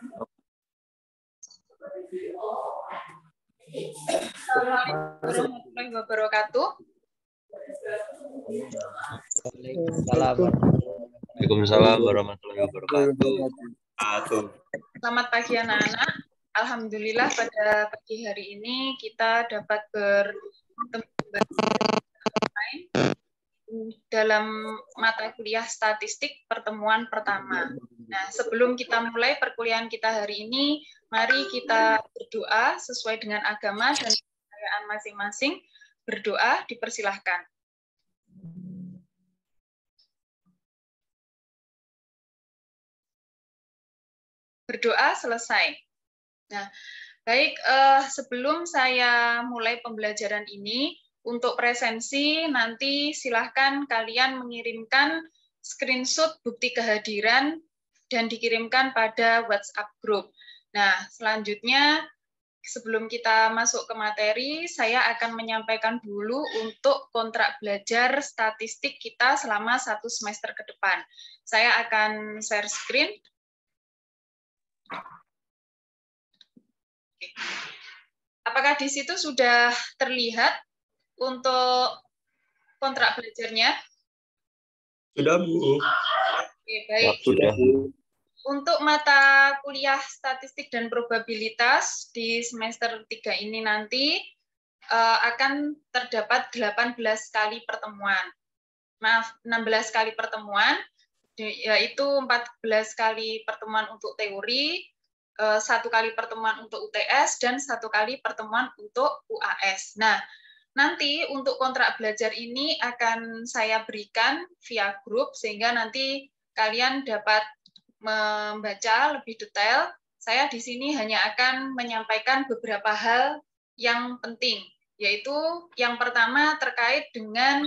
Assalamualaikum warahmatullahi wabarakatuh. Waalaikumsalam warahmatullahi wabarakatuh. Selamat pagi anak-anak. Alhamdulillah pada pagi hari ini kita dapat bertemu dalam mata kuliah statistik pertemuan pertama. Nah, sebelum kita mulai perkuliahan kita hari ini, mari kita berdoa sesuai dengan agama dan kepercayaan masing-masing. Berdoa dipersilahkan. Berdoa selesai. Nah, baik, sebelum saya mulai pembelajaran ini, untuk presensi nanti silahkan kalian mengirimkan screenshot bukti kehadiran dan dikirimkan pada WhatsApp group. Nah, selanjutnya sebelum kita masuk ke materi, saya akan menyampaikan dulu untuk kontrak belajar statistik kita selama 1 semester ke depan. Saya akan share screen. Apakah di situ sudah terlihat untuk kontrak belajarnya? Sudah, Bu. Oke, baik. Sudah. Untuk mata kuliah statistik dan probabilitas di semester 3 ini nanti akan terdapat 18 kali pertemuan. Maaf, 16 kali pertemuan, yaitu 14 kali pertemuan untuk teori, 1 kali pertemuan untuk UTS, dan 1 kali pertemuan untuk UAS. Nah, nanti untuk kontrak belajar ini akan saya berikan via grup, sehingga nanti kalian dapat membaca lebih detail. Saya di sini hanya akan menyampaikan beberapa hal yang penting, yaitu yang pertama terkait dengan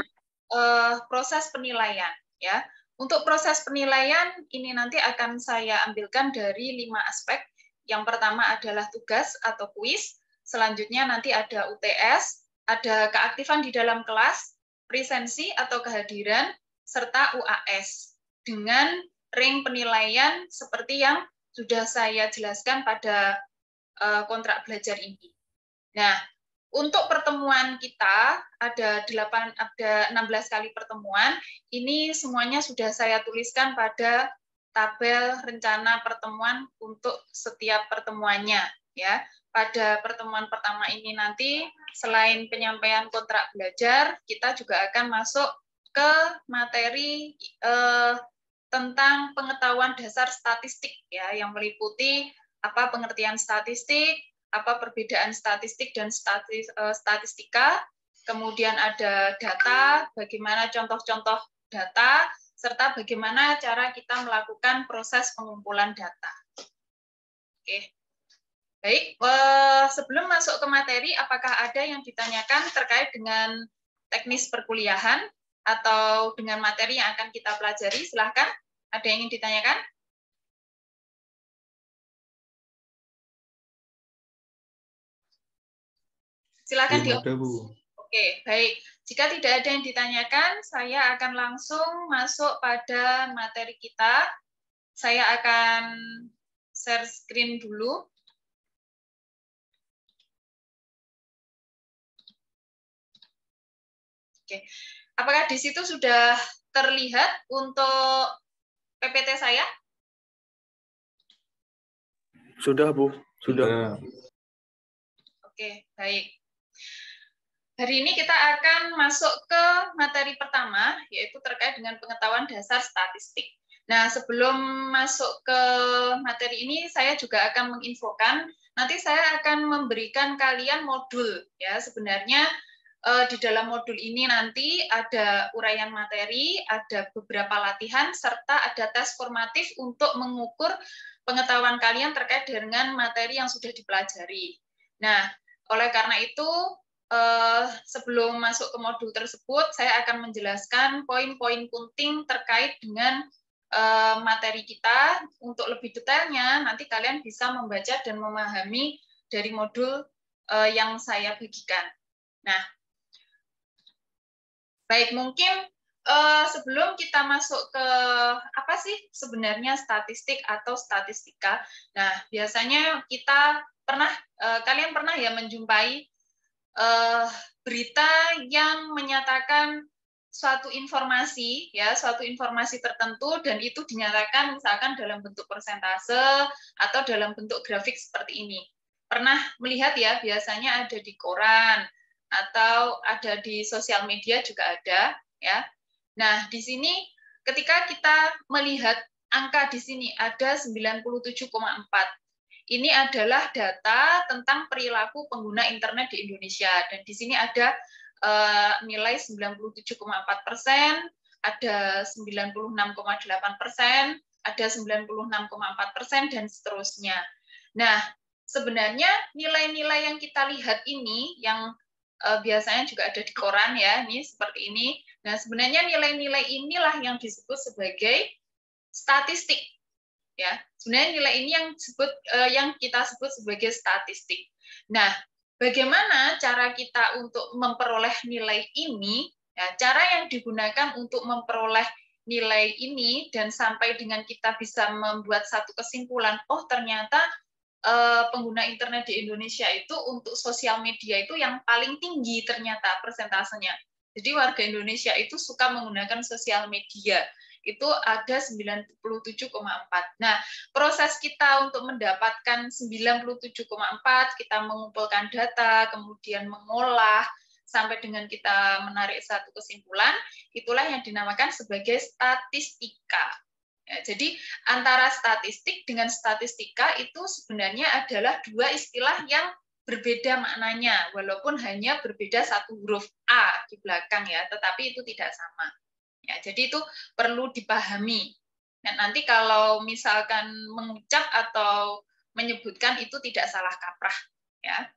proses penilaian. Ya, untuk proses penilaian ini nanti akan saya ambilkan dari 5 aspek. Yang pertama adalah tugas atau kuis, selanjutnya nanti ada UTS, ada keaktifan di dalam kelas, presensi atau kehadiran, serta UAS dengan ring penilaian seperti yang sudah saya jelaskan pada kontrak belajar ini. Nah, untuk pertemuan kita ada 16 kali pertemuan. Ini semuanya sudah saya tuliskan pada tabel rencana pertemuan untuk setiap pertemuannya, ya. Pada pertemuan pertama ini nanti selain penyampaian kontrak belajar, kita juga akan masuk ke materi tentang pengetahuan dasar statistik, ya, yang meliputi apa pengertian statistik, apa perbedaan statistik dan statistika, kemudian ada data, bagaimana contoh-contoh data, serta bagaimana cara kita melakukan proses pengumpulan data. Oke. Baik, sebelum masuk ke materi, apakah ada yang ditanyakan terkait dengan teknis perkuliahan atau dengan materi yang akan kita pelajari? Silahkan, ada yang ingin ditanyakan? Silakan Oke, baik. Jika tidak ada yang ditanyakan, saya akan langsung masuk pada materi kita. Saya akan share screen dulu. Oke. Apakah di situ sudah terlihat untuk PPT saya? Sudah, Bu. Sudah. Oke, baik. Hari ini kita akan masuk ke materi pertama, yaitu terkait dengan pengetahuan dasar statistik. Nah, sebelum masuk ke materi ini, saya juga akan menginfokan, nanti saya akan memberikan kalian modul. Ya, sebenarnya di dalam modul ini nanti ada uraian materi, ada beberapa latihan, serta ada tes formatif untuk mengukur pengetahuan kalian terkait dengan materi yang sudah dipelajari. Nah, oleh karena itu, sebelum masuk ke modul tersebut, saya akan menjelaskan poin-poin penting terkait dengan materi kita. Untuk lebih detailnya, nanti kalian bisa membaca dan memahami dari modul yang saya bagikan. Nah, baik, mungkin sebelum kita masuk ke apa sih sebenarnya statistik atau statistika, nah biasanya kita pernah kalian pernah ya menjumpai berita yang menyatakan suatu informasi tertentu dan itu dinyatakan misalkan dalam bentuk persentase atau dalam bentuk grafik seperti ini. Pernah melihat ya, biasanya ada di koran atau ada di sosial media juga ada ya. Nah, di sini ketika kita melihat angka di sini ada 97,4. Ini adalah data tentang perilaku pengguna internet di Indonesia dan di sini ada nilai 97,4%, ada 96,8%, ada 96,4% dan seterusnya. Nah, sebenarnya nilai-nilai yang kita lihat ini yang biasanya juga ada di koran ya, ini seperti ini. Nah, sebenarnya nilai-nilai inilah yang disebut sebagai statistik. Ya, sebenarnya nilai ini yang kita sebut sebagai statistik. Nah, bagaimana cara kita untuk memperoleh nilai ini? Ya, cara yang digunakan untuk memperoleh nilai ini dan sampai dengan kita bisa membuat satu kesimpulan, oh ternyata pengguna internet di Indonesia itu untuk sosial media itu yang paling tinggi ternyata persentasenya. Jadi warga Indonesia itu suka menggunakan sosial media. Itu ada 97,4. Nah, proses kita untuk mendapatkan 97,4, kita mengumpulkan data, kemudian mengolah, sampai dengan kita menarik satu kesimpulan, itulah yang dinamakan sebagai statistika. Ya, jadi antara statistik dengan statistika itu sebenarnya adalah dua istilah yang berbeda maknanya, walaupun hanya berbeda satu huruf A di belakang ya, tetapi itu tidak sama. Ya, jadi itu perlu dipahami. Dan nanti kalau misalkan mengucap atau menyebutkan itu tidak salah kaprah. Ya.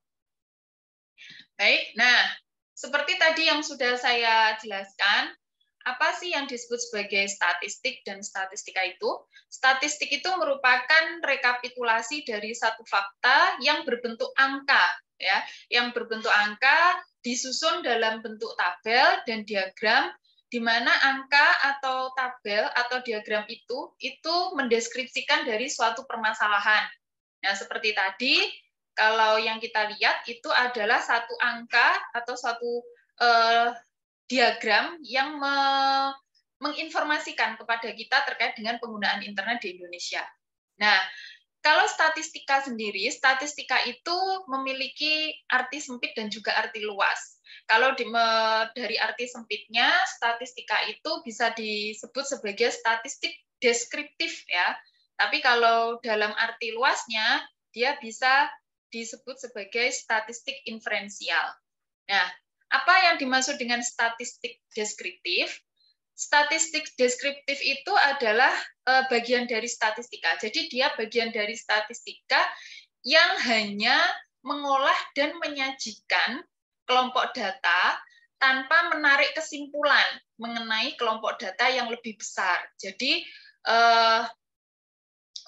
Baik, nah seperti tadi yang sudah saya jelaskan, apa sih yang disebut sebagai statistik dan statistika itu? Statistik itu merupakan rekapitulasi dari satu fakta yang berbentuk angka, ya, yang berbentuk angka disusun dalam bentuk tabel dan diagram, di mana angka atau tabel atau diagram itu mendeskripsikan dari suatu permasalahan. Nah, seperti tadi, kalau yang kita lihat itu adalah satu angka atau satu diagram yang menginformasikan kepada kita terkait dengan penggunaan internet di Indonesia. Nah, kalau statistika sendiri, statistika itu memiliki arti sempit dan juga arti luas. Kalau dari arti sempitnya, statistika itu bisa disebut sebagai statistik deskriptif ya. Tapi kalau dalam arti luasnya, dia bisa disebut sebagai statistik inferensial. Nah, apa yang dimaksud dengan statistik deskriptif? Statistik deskriptif itu adalah bagian dari statistika. Jadi dia bagian dari statistika yang hanya mengolah dan menyajikan kelompok data tanpa menarik kesimpulan mengenai kelompok data yang lebih besar. Jadi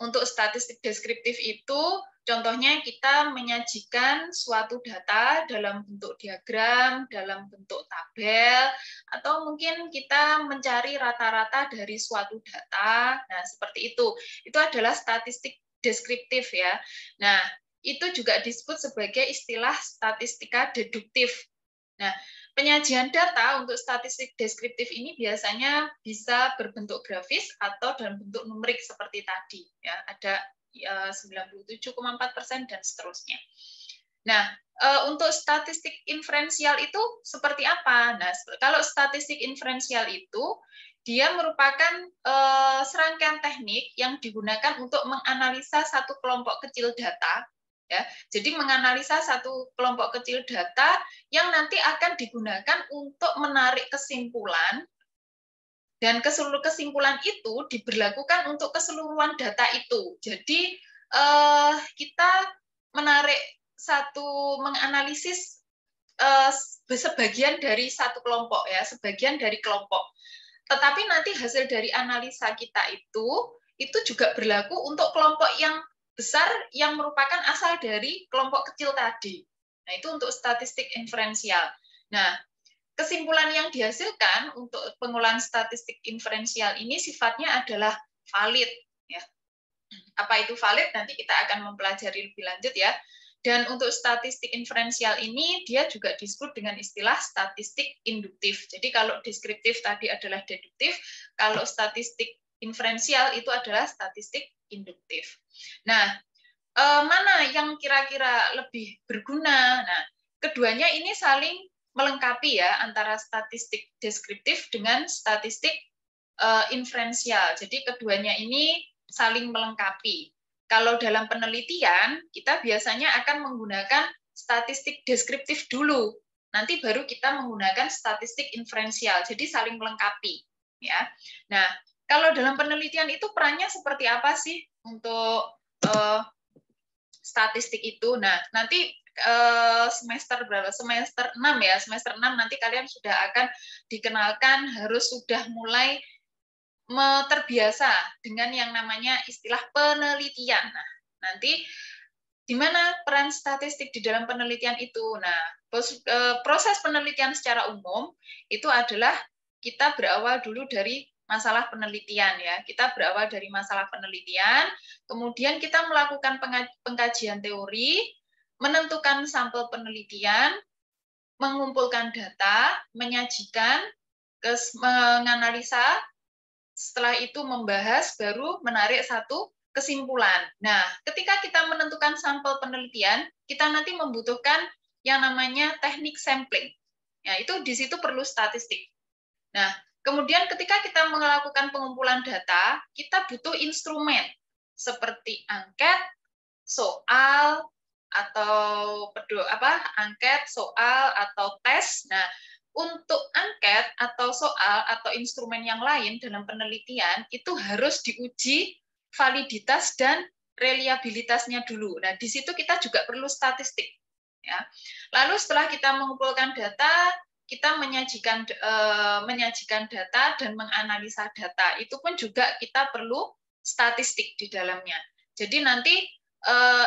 untuk statistik deskriptif itu contohnya kita menyajikan suatu data dalam bentuk diagram, dalam bentuk tabel, atau mungkin kita mencari rata-rata dari suatu data. Nah, seperti itu. Itu adalah statistik deskriptif ya. Nah, itu juga disebut sebagai istilah statistika deduktif. Nah, penyajian data untuk statistik deskriptif ini biasanya bisa berbentuk grafis atau dalam bentuk numerik seperti tadi. Ya, ada 97,4% dan seterusnya. Nah, untuk statistik inferensial itu seperti apa? Nah, kalau statistik inferensial itu dia merupakan serangkaian teknik yang digunakan untuk menganalisa satu kelompok kecil data. Ya, jadi menganalisa satu kelompok kecil data yang nanti akan digunakan untuk menarik kesimpulan. Dan kesimpulan itu diberlakukan untuk keseluruhan data itu. Jadi kita menganalisis sebagian dari satu kelompok ya, sebagian dari kelompok. Tetapi nanti hasil dari analisa kita itu juga berlaku untuk kelompok yang besar yang merupakan asal dari kelompok kecil tadi. Nah, itu untuk statistik inferensial. Nah, kesimpulan yang dihasilkan untuk pengolahan statistik inferensial ini sifatnya adalah valid. Ya. Apa itu valid? Nanti kita akan mempelajari lebih lanjut ya. Dan untuk statistik inferensial ini dia juga disebut dengan istilah statistik induktif. Jadi kalau deskriptif tadi adalah deduktif, kalau statistik inferensial itu adalah statistik induktif. Nah, mana yang kira-kira lebih berguna? Nah, keduanya ini saling melengkapi ya antara statistik deskriptif dengan statistik inferensial. Jadi keduanya ini saling melengkapi. Kalau dalam penelitian, kita biasanya akan menggunakan statistik deskriptif dulu. Nanti baru kita menggunakan statistik inferensial. Jadi saling melengkapi. Ya. Nah, kalau dalam penelitian itu perannya seperti apa sih untuk statistik itu? Nah, nanti semester berapa? Semester 6 ya. Semester 6 nanti kalian sudah akan dikenalkan harus sudah mulai terbiasa dengan yang namanya istilah penelitian. Nah, nanti di mana peran statistik di dalam penelitian itu? Nah, proses penelitian secara umum itu adalah kita berawal dulu dari masalah penelitian ya. Kita berawal dari masalah penelitian, kemudian kita melakukan pengkajian teori, menentukan sampel penelitian, mengumpulkan data, menyajikan, menganalisa, setelah itu membahas, baru menarik satu kesimpulan. Nah, ketika kita menentukan sampel penelitian, kita nanti membutuhkan yang namanya teknik sampling. Ya, itu di situ perlu statistik. Nah, kemudian ketika kita melakukan pengumpulan data, kita butuh instrumen seperti angket, soal, atau angket, soal, atau tes. Nah, untuk angket atau soal atau instrumen yang lain dalam penelitian itu harus diuji validitas dan reliabilitasnya dulu. Nah, di situ kita juga perlu statistik. Ya. Lalu setelah kita mengumpulkan data, kita menyajikan data dan menganalisa data. Itu pun juga kita perlu statistik di dalamnya. Jadi nanti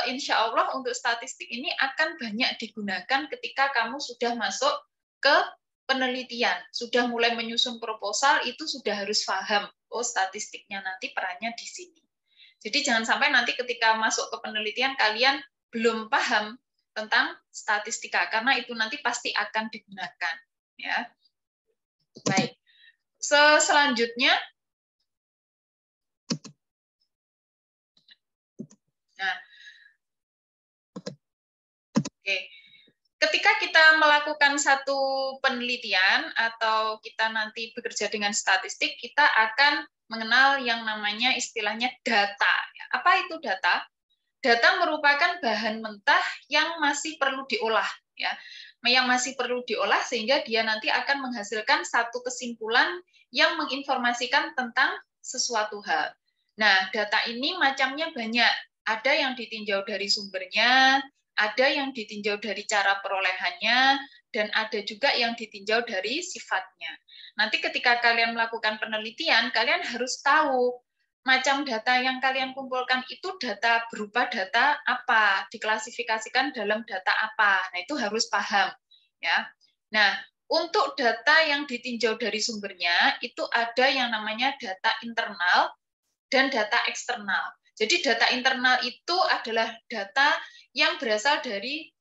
insya Allah untuk statistik ini akan banyak digunakan ketika kamu sudah masuk ke penelitian, sudah mulai menyusun proposal, itu sudah harus paham, oh statistiknya nanti perannya di sini. Jadi jangan sampai nanti ketika masuk ke penelitian kalian belum paham tentang statistika, karena itu nanti pasti akan digunakan. Ya. Baik. Selanjutnya, nah, oke. Ketika kita melakukan satu penelitian atau kita nanti bekerja dengan statistik, kita akan mengenal yang namanya istilahnya data. Apa itu data? Data merupakan bahan mentah yang masih perlu diolah, ya, yang masih perlu diolah sehingga dia nanti akan menghasilkan satu kesimpulan yang menginformasikan tentang sesuatu hal. Nah, data ini macamnya banyak. Ada yang ditinjau dari sumbernya, ada yang ditinjau dari cara perolehannya, dan ada juga yang ditinjau dari sifatnya. Nanti ketika kalian melakukan penelitian, kalian harus tahu macam data yang kalian kumpulkan itu data berupa data apa, diklasifikasikan dalam data apa. Nah, itu harus paham. Ya. Nah, untuk data yang ditinjau dari sumbernya, itu ada yang namanya data internal dan data eksternal. Jadi data internal itu adalah data yang berasal dari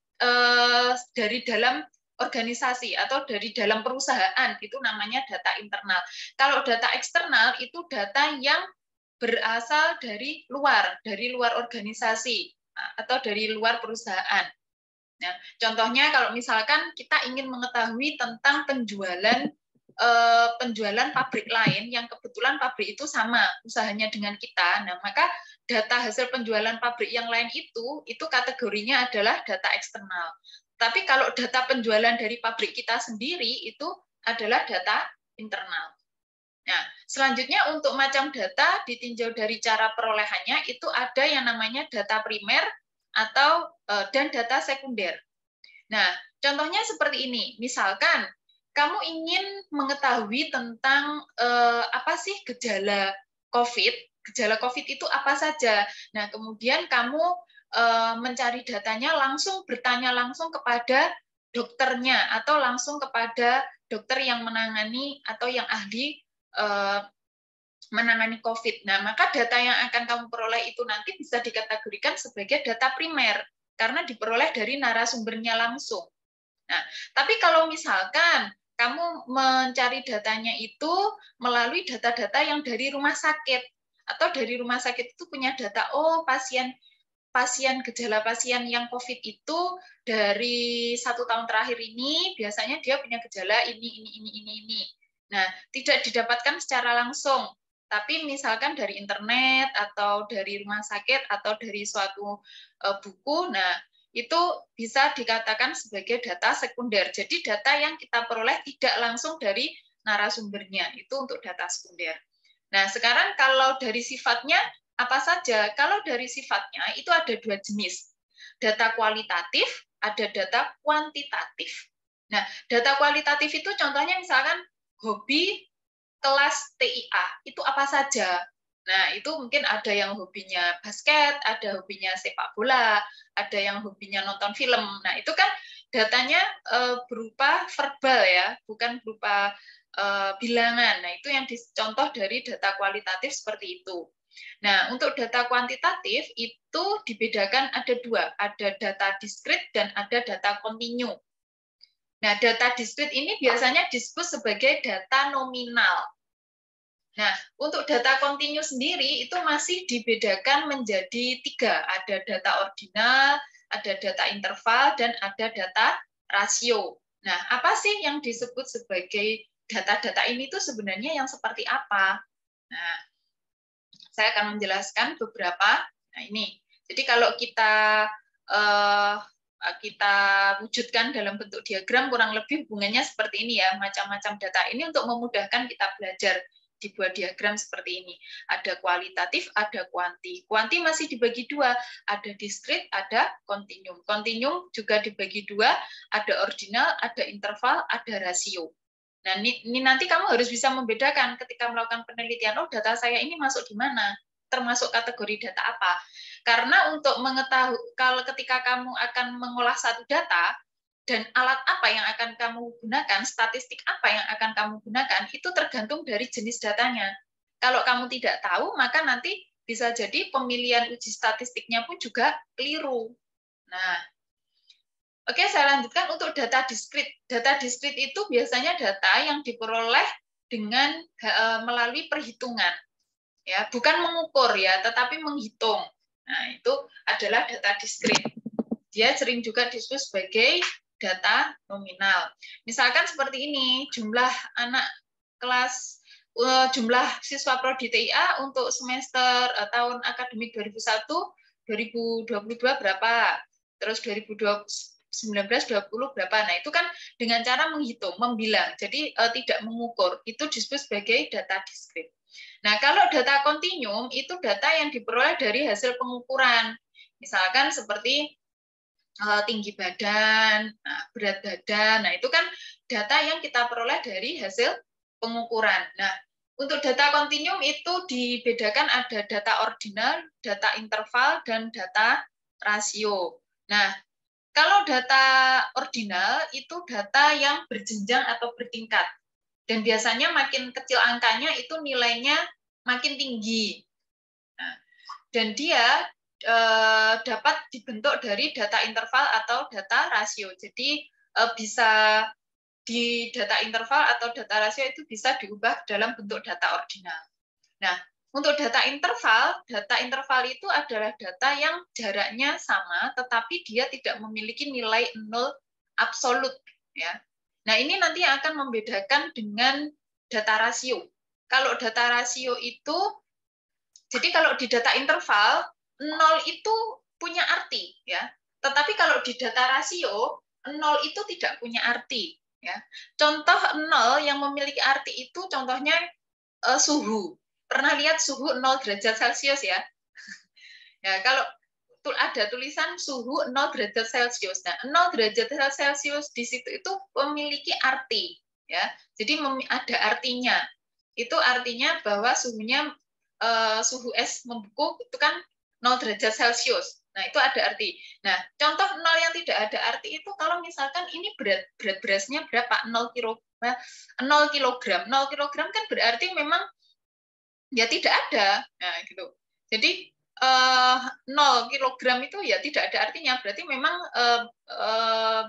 dalam organisasi atau dari dalam perusahaan, itu namanya data internal. Kalau data eksternal itu data yang berasal dari luar organisasi atau dari luar perusahaan. Nah, contohnya kalau misalkan kita ingin mengetahui tentang penjualan pabrik lain yang kebetulan pabrik itu sama usahanya dengan kita, nah maka data hasil penjualan pabrik yang lain itu kategorinya adalah data eksternal. Tapi kalau data penjualan dari pabrik kita sendiri itu adalah data internal. Nah, selanjutnya untuk macam data ditinjau dari cara perolehannya itu ada yang namanya data primer atau dan data sekunder. Nah, contohnya seperti ini. Misalkan kamu ingin mengetahui tentang apa sih gejala COVID. Gejala COVID itu apa saja. Nah, kemudian kamu mencari datanya langsung, bertanya langsung kepada dokternya atau langsung kepada dokter yang menangani atau yang ahli menangani COVID. Nah, maka data yang akan kamu peroleh itu nanti bisa dikategorikan sebagai data primer karena diperoleh dari narasumbernya langsung. Nah, tapi kalau misalkan kamu mencari datanya itu melalui data-data yang dari rumah sakit atau dari rumah sakit itu punya data, oh pasien gejala pasien yang COVID itu dari 1 tahun terakhir ini biasanya dia punya gejala ini. Nah, tidak didapatkan secara langsung, tapi misalkan dari internet atau dari rumah sakit atau dari suatu buku, nah itu bisa dikatakan sebagai data sekunder. Jadi data yang kita peroleh tidak langsung dari narasumbernya, itu untuk data sekunder. Nah, sekarang kalau dari sifatnya apa saja? Kalau dari sifatnya itu ada 2 jenis. Data kualitatif, ada data kuantitatif. Nah, data kualitatif itu contohnya misalkan hobi kelas TIA, itu apa saja? Nah, itu mungkin ada yang hobinya basket, ada hobinya sepak bola, ada yang hobinya nonton film. Nah, itu kan datanya berupa verbal ya, bukan berupa bilangan. Nah, itu yang dicontoh dari data kualitatif seperti itu. Nah, untuk data kuantitatif itu dibedakan ada 2, ada data diskrit dan ada data kontinu. Nah, data diskrit ini biasanya disebut sebagai data nominal. Nah, untuk data kontinu sendiri itu masih dibedakan menjadi 3. Ada data ordinal, ada data interval, dan ada data rasio. Nah, apa sih yang disebut sebagai data-data ini itu sebenarnya yang seperti apa? Nah, saya akan menjelaskan beberapa. Nah, ini. Jadi kalau kita wujudkan dalam bentuk diagram, kurang lebih hubungannya seperti ini ya, macam-macam data ini untuk memudahkan kita belajar. Dibuat diagram seperti ini. Ada kualitatif, ada kuanti. Kuanti masih dibagi 2, ada diskrit, ada kontinum. Kontinum juga dibagi 2, ada ordinal, ada interval, ada rasio. Nah, ini nanti kamu harus bisa membedakan ketika melakukan penelitian, oh data saya ini masuk di mana, termasuk kategori data apa. Karena untuk mengetahui, kalau ketika kamu akan mengolah satu data, dan alat apa yang akan kamu gunakan, statistik apa yang akan kamu gunakan, itu tergantung dari jenis datanya. Kalau kamu tidak tahu, maka nanti bisa jadi pemilihan uji statistiknya pun juga keliru. Nah, oke, saya lanjutkan untuk data diskrit. Data diskrit itu biasanya data yang diperoleh dengan melalui perhitungan. Ya, bukan mengukur ya, tetapi menghitung. Nah, itu adalah data diskrit. Dia sering juga disebut sebagai data nominal. Misalkan seperti ini, jumlah anak kelas, jumlah siswa prodi TIA untuk semester tahun akademik 2021-2022 berapa, terus 2019-20 berapa. Nah, itu kan dengan cara menghitung, membilang, jadi tidak mengukur. Itu disebut sebagai data diskrit. Nah, kalau data kontinum itu data yang diperoleh dari hasil pengukuran. Misalkan seperti tinggi badan, berat badan. Nah, itu kan data yang kita peroleh dari hasil pengukuran. Nah, untuk data kontinum itu dibedakan ada data ordinal, data interval, dan data rasio. Nah, kalau data ordinal itu data yang berjenjang atau bertingkat. Dan biasanya makin kecil angkanya itu nilainya makin tinggi. Nah, dan dia dapat dibentuk dari data interval atau data rasio. Jadi bisa di data interval atau data rasio itu bisa diubah dalam bentuk data ordinal. Nah, untuk data interval itu adalah data yang jaraknya sama, tetapi dia tidak memiliki nilai 0 absolut. Ya. Nah, ini nanti akan membedakan dengan data rasio. Kalau data rasio itu, jadi kalau di data interval, 0 itu punya arti, ya. Tetapi kalau di data rasio, 0 itu tidak punya arti, ya. Contoh 0 yang memiliki arti itu contohnya suhu. Pernah lihat suhu 0 derajat Celcius ya? Ya, kalau ada tulisan suhu 0 derajat Celcius. Nah, 0 derajat Celcius di situ itu memiliki arti, ya. Jadi ada artinya. Itu artinya bahwa suhunya suhu es membeku itu kan 0 derajat Celcius. Nah, itu ada arti. Nah, contoh nol yang tidak ada arti itu kalau misalkan ini berat berasnya berapa? 0 kilogram. 0 kilogram. 0 kilogram kan berarti memang ya tidak ada. Nah, gitu. Jadi 0 kilogram itu ya tidak ada artinya. Berarti memang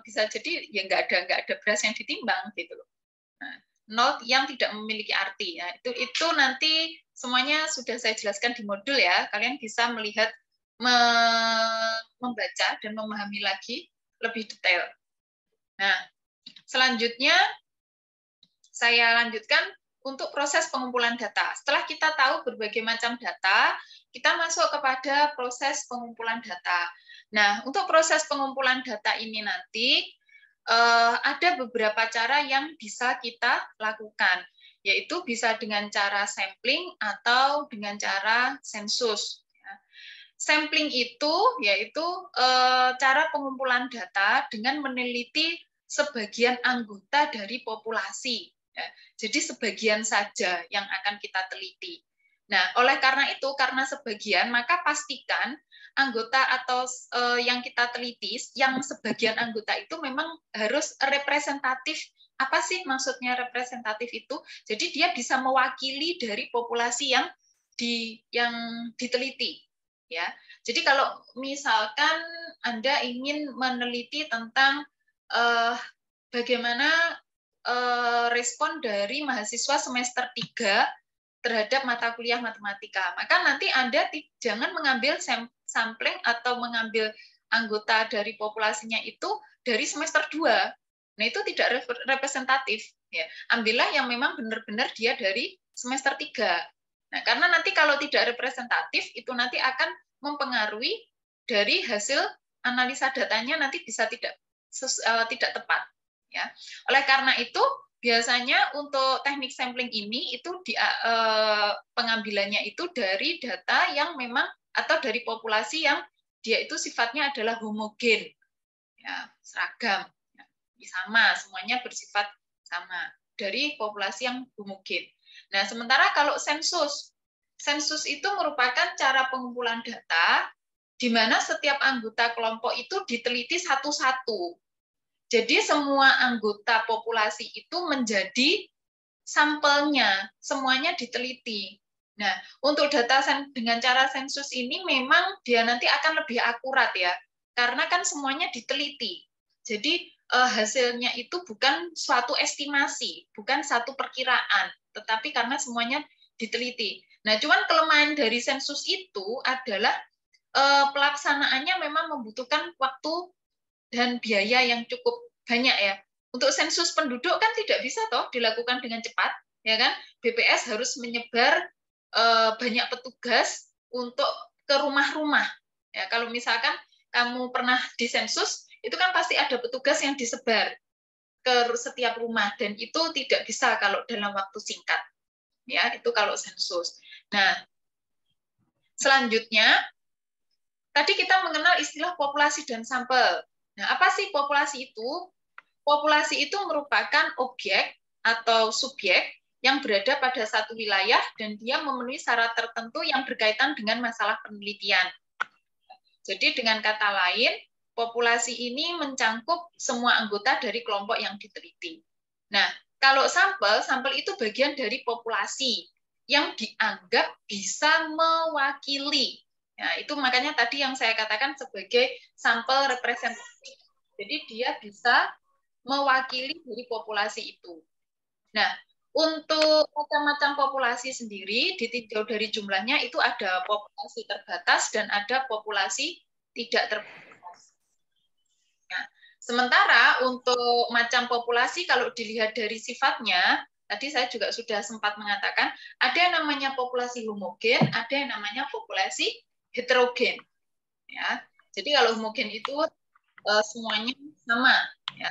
bisa jadi ya nggak ada beras yang ditimbang gitu loh. Nah, 0 yang tidak memiliki arti. Nah, itu nanti semuanya sudah saya jelaskan di modul ya. Kalian bisa melihat, membaca dan memahami lagi lebih detail. Nah, selanjutnya saya lanjutkan untuk proses pengumpulan data. Setelah kita tahu berbagai macam data, kita masuk kepada proses pengumpulan data. Nah, untuk proses pengumpulan data ini nanti ada beberapa cara yang bisa kita lakukan, yaitu bisa dengan cara sampling atau dengan cara sensus. Sampling itu yaitu cara pengumpulan data dengan meneliti sebagian anggota dari populasi. Jadi sebagian saja yang akan kita teliti. Nah, oleh karena itu, karena sebagian, maka pastikan anggota atau yang kita teliti, yang sebagian anggota itu memang harus representatif. Apa sih maksudnya representatif itu? Jadi dia bisa mewakili dari populasi yang diteliti. Ya, jadi kalau misalkan Anda ingin meneliti tentang bagaimana respon dari mahasiswa semester 3 terhadap mata kuliah matematika, maka nanti Anda jangan mengambil sampling atau mengambil anggota dari populasinya itu dari semester 2. Nah, itu tidak representatif. Ya. Ambillah yang memang benar-benar dia dari semester 3. Nah, karena nanti kalau tidak representatif, itu nanti akan mempengaruhi dari hasil analisa datanya nanti bisa tidak tepat. Ya. Oleh karena itu, biasanya untuk teknik sampling ini itu pengambilannya itu dari data yang memang atau dari populasi yang dia itu sifatnya adalah homogen, ya, seragam, ya, sama, semuanya bersifat sama dari populasi yang homogen. Nah, sementara kalau sensus itu merupakan cara pengumpulan data di mana setiap anggota kelompok itu diteliti satu-satu. Jadi semua anggota populasi itu menjadi sampelnya, semuanya diteliti. Nah, untuk data dengan cara sensus ini memang dia nanti akan lebih akurat ya, karena kan semuanya diteliti. Jadi hasilnya itu bukan suatu estimasi, bukan satu perkiraan, tetapi karena semuanya diteliti. Nah, cuman kelemahan dari sensus itu adalah pelaksanaannya memang membutuhkan waktu dan biaya yang cukup banyak ya. Untuk sensus penduduk kan tidak bisa toh dilakukan dengan cepat, ya kan? BPS harus menyebar banyak petugas untuk ke rumah-rumah. Ya, kalau misalkan kamu pernah di sensus, itu kan pasti ada petugas yang disebar ke setiap rumah dan itu tidak bisa kalau dalam waktu singkat. Ya, itu kalau sensus. Nah, selanjutnya tadi kita mengenal istilah populasi dan sampel. Nah, apa sih populasi itu? Populasi itu merupakan objek atau subjek yang berada pada satu wilayah dan dia memenuhi syarat tertentu yang berkaitan dengan masalah penelitian. Jadi dengan kata lain, populasi ini mencangkup semua anggota dari kelompok yang diteliti. Nah, kalau sampel itu bagian dari populasi yang dianggap bisa mewakili. Nah, itu makanya tadi yang saya katakan sebagai sampel representatif. Jadi dia bisa mewakili dari populasi itu. Nah, untuk macam-macam populasi sendiri, ditinjau dari jumlahnya itu ada populasi terbatas dan ada populasi tidak terbatas. Nah, sementara untuk macam populasi kalau dilihat dari sifatnya, tadi saya juga sudah sempat mengatakan, ada yang namanya populasi homogen, ada yang namanya populasi heterogen. Ya, jadi kalau homogen itu semuanya sama, ya,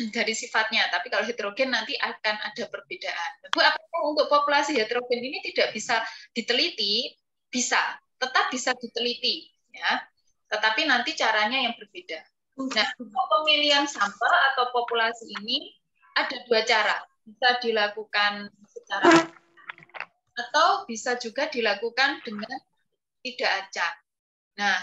dari sifatnya, tapi kalau heterogen nanti akan ada perbedaan. Apakah untuk populasi heterogen ini tidak bisa diteliti? Bisa, tetap bisa diteliti, ya. Tetapi nanti caranya yang berbeda. Nah, untuk pemilihan sampel atau populasi ini ada dua cara. Bisa dilakukan secara atau bisa juga dilakukan dengan tidak acak. Nah,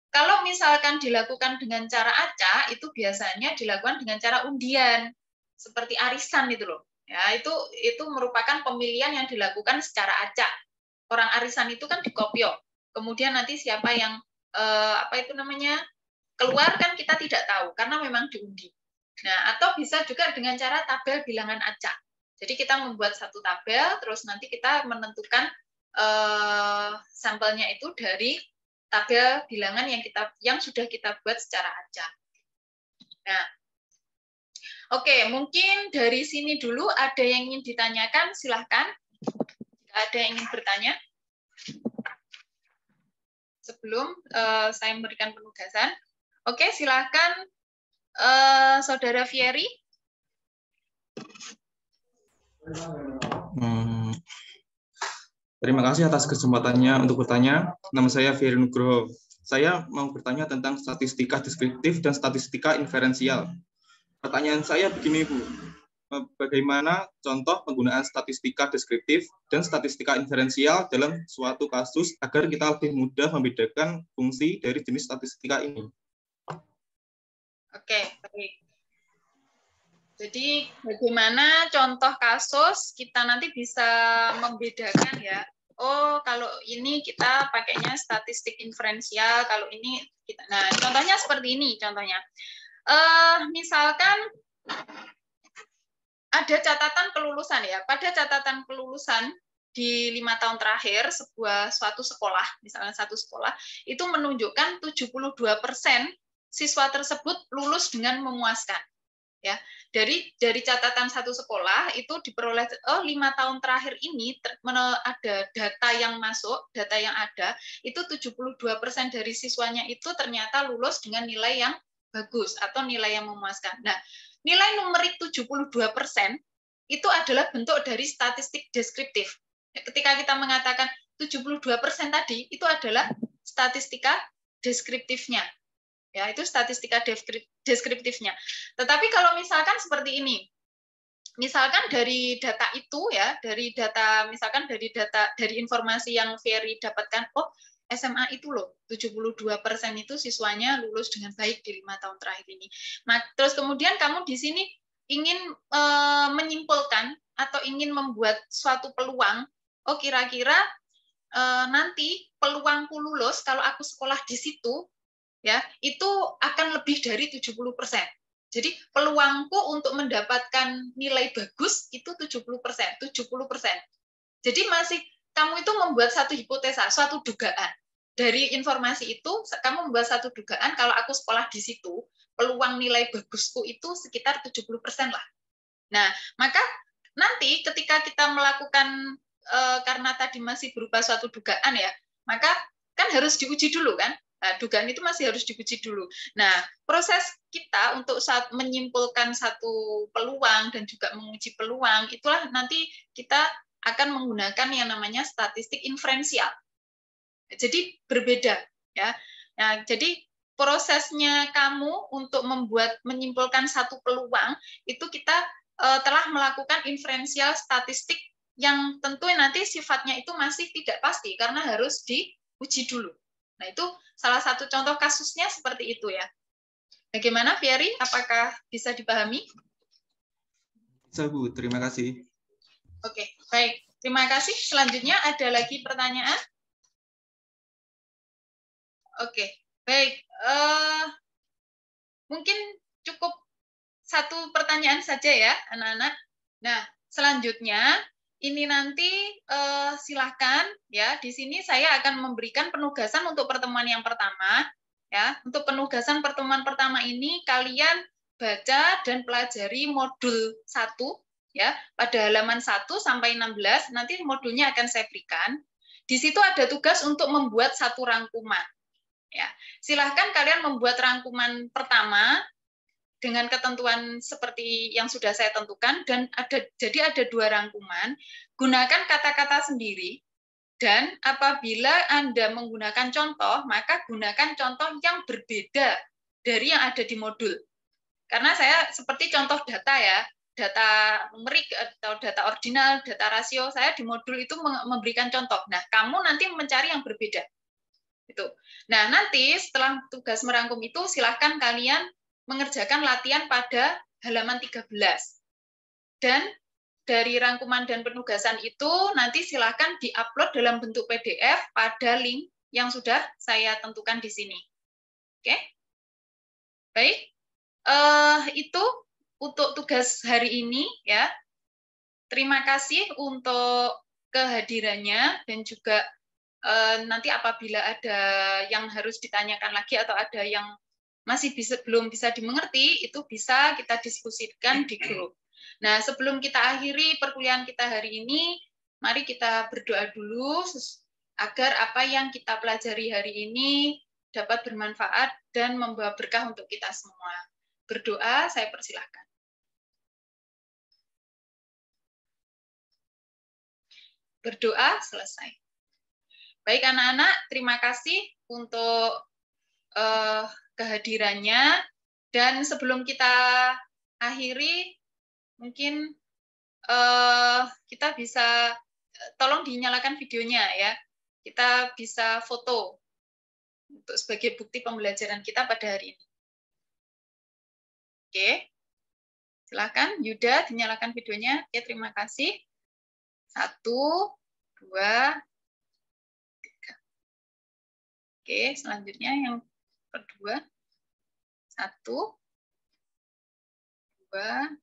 Kalau misalkan dilakukan dengan cara acak, itu biasanya dilakukan dengan cara undian, seperti arisan itu loh. Ya, itu merupakan pemilihan yang dilakukan secara acak. Orang arisan itu kan dikopiok. Kemudian nanti siapa yang apa itu namanya keluar kan kita tidak tahu karena memang diundi. Nah, atau bisa juga dengan cara tabel bilangan acak. Jadi kita membuat satu tabel, terus nanti kita menentukan sampelnya itu dari tabel bilangan yang sudah kita buat secara acak. Nah, oke, mungkin dari sini dulu ada yang ingin ditanyakan, silahkan. Jika ada yang ingin bertanya sebelum saya memberikan penugasan. Oke, silahkan Saudara Fieri. Terima kasih atas kesempatannya untuk bertanya. Nama saya Fieri Nugroho. Saya mau bertanya tentang statistika deskriptif dan statistika inferensial. Pertanyaan saya begini, Bu. Bagaimana contoh penggunaan statistika deskriptif dan statistika inferensial dalam suatu kasus agar kita lebih mudah membedakan fungsi dari jenis statistika ini? Oke, baik. Jadi bagaimana contoh kasus kita nanti bisa membedakan ya. Oh, kalau ini kita pakainya statistik inferensial, kalau ini kita. Nah, contohnya seperti ini contohnya. Misalkan ada catatan kelulusan ya. Pada catatan kelulusan di 5 tahun terakhir suatu sekolah, misalnya satu sekolah, itu menunjukkan 72% siswa tersebut lulus dengan memuaskan. Ya, dari catatan satu sekolah itu diperoleh 5 tahun terakhir ini ada data yang masuk, data yang ada itu 72% dari siswanya itu ternyata lulus dengan nilai yang bagus atau nilai yang memuaskan. Nah, nilai numerik 72% itu adalah bentuk dari statistik deskriptif. Ketika kita mengatakan 72% tadi itu adalah statistika deskriptifnya. Ya, itu statistika deskriptifnya. Tetapi kalau misalkan seperti ini, misalkan dari data itu ya, dari informasi yang Ferry dapatkan, oh SMA itu loh 72% itu siswanya lulus dengan baik di 5 tahun terakhir ini. Terus kemudian kamu di sini ingin menyimpulkan atau ingin membuat suatu peluang, oh kira-kira nanti peluangku lulus kalau aku sekolah di situ ya itu akan lebih dari 70%. Jadi peluangku untuk mendapatkan nilai bagus itu 70%. Jadi masih kamu itu membuat satu hipotesa, suatu dugaan. Dari informasi itu kamu membuat satu dugaan kalau aku sekolah di situ, peluang nilai bagusku itu sekitar 70% lah. Nah, maka nanti ketika kita melakukan karena tadi masih berupa suatu dugaan ya, maka kan harus diuji dulu kan? Nah, dugaan itu masih harus diuji dulu. Nah, proses kita untuk saat menyimpulkan satu peluang dan juga menguji peluang, itulah nanti kita akan menggunakan yang namanya statistik inferensial. Jadi berbeda ya. Nah, jadi prosesnya kamu untuk menyimpulkan satu peluang itu kita telah melakukan inferensial statistik yang tentu nanti sifatnya itu masih tidak pasti karena harus diuji dulu. Nah, itu salah satu contoh kasusnya seperti itu ya. Bagaimana, Fieri? Apakah bisa dipahami? Bisa, Bu. Terima kasih. Oke, baik. Terima kasih. Selanjutnya ada lagi pertanyaan? Oke, baik. Mungkin cukup satu pertanyaan saja ya, anak-anak. Nah, selanjutnya ini nanti silahkan ya. Di sini saya akan memberikan penugasan untuk pertemuan yang pertama. Ya, untuk penugasan pertemuan pertama ini kalian baca dan pelajari modul 1 ya pada halaman 1 sampai 16. Nanti modulnya akan saya berikan. Di situ ada tugas untuk membuat satu rangkuman. Ya, silahkan kalian membuat rangkuman pertama dengan ketentuan seperti yang sudah saya tentukan dan jadi ada 2 rangkuman. Gunakan kata-kata sendiri dan apabila Anda menggunakan contoh, maka gunakan contoh yang berbeda dari yang ada di modul. Karena saya seperti contoh data ya, data numerik atau data ordinal, data rasio, saya di modul itu memberikan contoh. Nah, kamu nanti mencari yang berbeda. Itu. Nah, nanti setelah tugas merangkum itu silahkan kalian mengerjakan latihan pada halaman 13. Dan dari rangkuman dan penugasan itu nanti silahkan diupload dalam bentuk PDF pada link yang sudah saya tentukan di sini. Oke? Baik. Itu untuk tugas hari ini ya. Terima kasih untuk kehadirannya dan juga nanti apabila ada yang harus ditanyakan lagi atau ada yang masih belum bisa dimengerti, itu bisa kita diskusikan di grup. Nah, sebelum kita akhiri perkuliahan kita hari ini, mari kita berdoa dulu agar apa yang kita pelajari hari ini dapat bermanfaat dan membawa berkah untuk kita semua. Berdoa, saya persilahkan. Berdoa selesai. Baik anak-anak, terima kasih untuk kehadirannya. Dan sebelum kita akhiri, mungkin kita bisa, tolong dinyalakan videonya ya. Kita bisa foto untuk sebagai bukti pembelajaran kita pada hari ini. Oke, silakan Yuda dinyalakan videonya. Oke, terima kasih. 1, 2, 3. Oke, selanjutnya yang kedua. 1, 2, 3.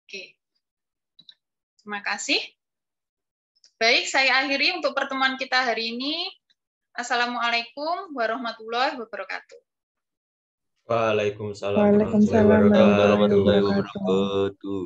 Oke. Terima kasih. Baik, saya akhiri untuk pertemuan kita hari ini. Assalamualaikum warahmatullahi wabarakatuh. Waalaikumsalam Waalaikumsalam warahmatullahi wabarakatuh. warahmatullahi wabarakatuh.